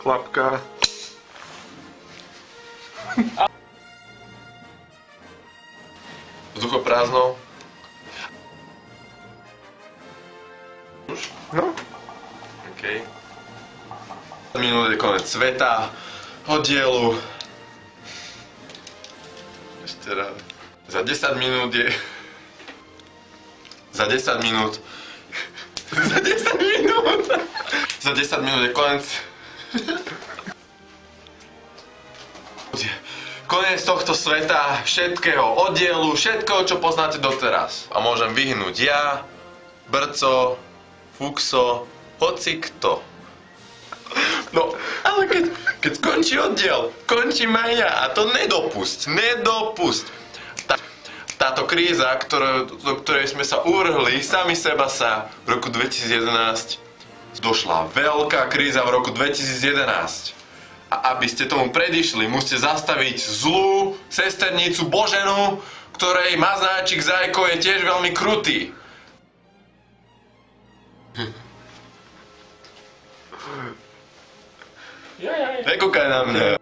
Klapka. Vzduchoprázdno. Už? No. OK. 10 minút je konec sveta. Oddielu. Ešte raz. Za 10 minút je... Za 10 minút... Za 10 minút! Za 10 minút je konec... Koniec tohto sveta, všetkého oddielu, všetkého, čo poznáte doteraz. A môžem vyhnúť ja, Brco, Fuxo, hocikto. No, ale keď skončí oddiel, končím aj ja. A to nedopusť. Táto kríza, do ktorej sme sa uvrhli, sami seba sa v roku 2011, došla veľká kríza v roku 2011. A aby ste tomu predišli, musíte zastaviť zlú sesternicu Boženu, ktorej maznáčik Zajko je tiež veľmi krutý. Nekúkaj na mňa.